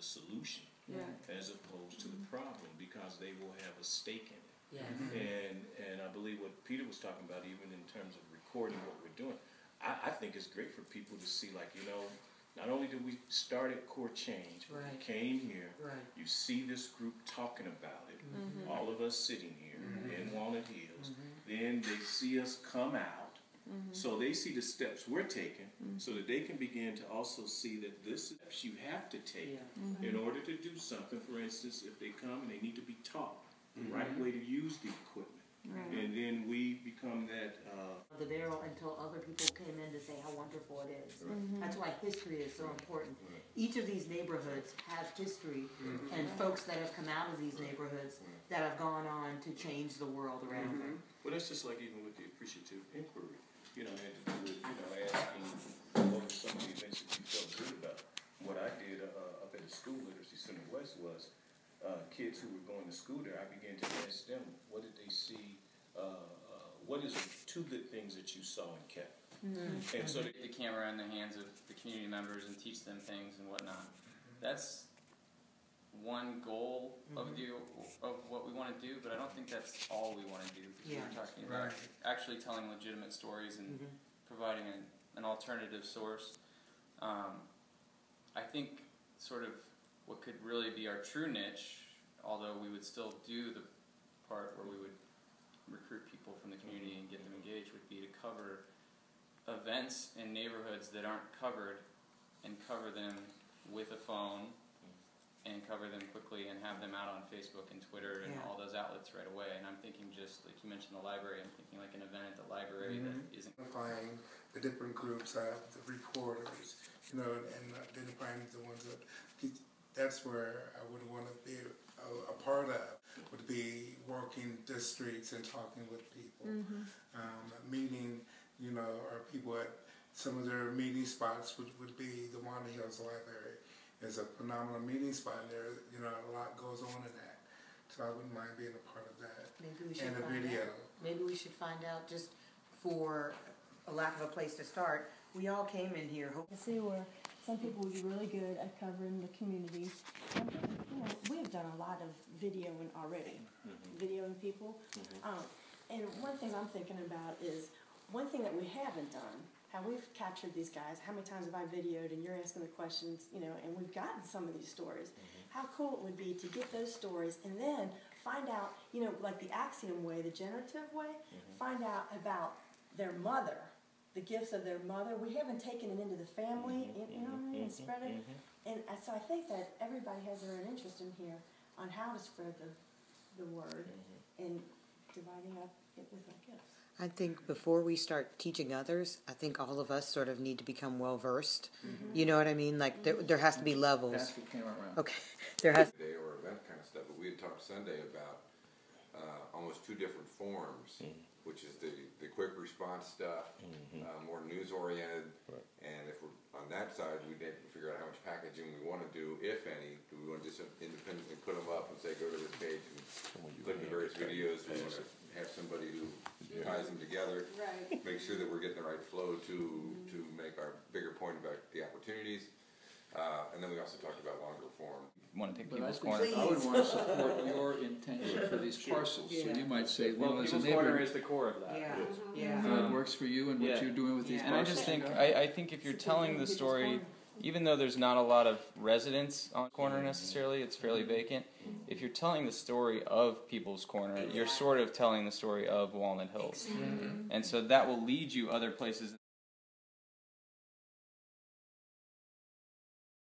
the solution as opposed to the problem, because they will have a stake in it. And I believe what Peter was talking about, even in terms of recording what we're doing, I think it's great for people to see, like, you know, not only did we start at Core Change, but we came here, you see this group talking about it, all of us sitting here in Walnut Hills, then they see us come out, so they see the steps we're taking, so that they can begin to also see that this steps you have to take in order to do something. For instance, if they come and they need to be taught the right way to use the equipment. And then we become that the barrel until other people came in to say how wonderful it is. That's why history is so important. Each of these neighborhoods have history, and folks that have come out of these neighborhoods that have gone on to change the world around them. Well, that's just like even with the appreciative inquiry, you know, had to do with, you know, asking what were some of the events that you felt good about. What I did up at the School Literacy Center West was kids who were going to school there, I began to ask them, what did they see, what is 2 good things that you saw and kept? And so the camera in the hands of the community members and teach them things and whatnot. That's one goal of what we want to do, but I don't think that's all we want to do. Because we're talking about actually telling legitimate stories and providing an alternative source. I think sort of what could really be our true niche, although we would still do the part where we would recruit people from the community and get them engaged, would be to cover events in neighborhoods that aren't covered, and cover them with a phone, and cover them quickly, and have them out on Facebook and Twitter and all those outlets right away. And I'm thinking, just like you mentioned the library, I'm thinking like an event at the library that isn't... Identifying the different groups, the reporters, you know, and identifying the ones that... That's where I would want to be a part of, would be walking the streets and talking with people, meeting, you know, or people at some of their meeting spots would be the Walnut Hills Library. Is a phenomenal meeting spot there. You know, a lot goes on in that, so I wouldn't mind being a part of that. Maybe we should and a video. Maybe we should find out, just for a lack of a place to start. We all came in here hoping to see where some people would be really good at covering the community. And, you know, we have done a lot of videoing already, videoing people. And one thing I'm thinking about is, one thing that we haven't done, how we've captured these guys, how many times have I videoed and you're asking the questions, you know, and we've gotten some of these stories. How cool it would be to get those stories and then find out, you know, like the axiom way, the generative way, find out about their mother, the gifts of their mother. We haven't taken it into the family, you know what I mean, and spread it. And so I think that everybody has their own interest in here on how to spread the word and dividing up it with our gifts. I think before we start teaching others, I think all of us sort of need to become well versed. You know what I mean? Like there has to be levels. That's what came around. Okay, there has. Or that kind of stuff. But we had talked Sunday about almost 2 different forms, which is the quick response stuff, more news oriented, and if we're on that side, we need to figure out how much packaging we want to do, if any. Do we want to just independently put them up and say go to this page and click the various videos? Do we want to have somebody who ties them together, make sure that we're getting the right flow to make our bigger point about the opportunities, and then we also talked about longer form. You want to pick But people's corner. I would want to support your intention for these parcels. So you might say, well, as a people's corner neighbor, is the core of that. it works for you and what you're doing with these And parcels. I just think, I think if you're telling the story, even though there's not a lot of residents on the corner necessarily, it's fairly vacant. If you're telling the story of People's Corner, you're sort of telling the story of Walnut Hills. And so that will lead you other places.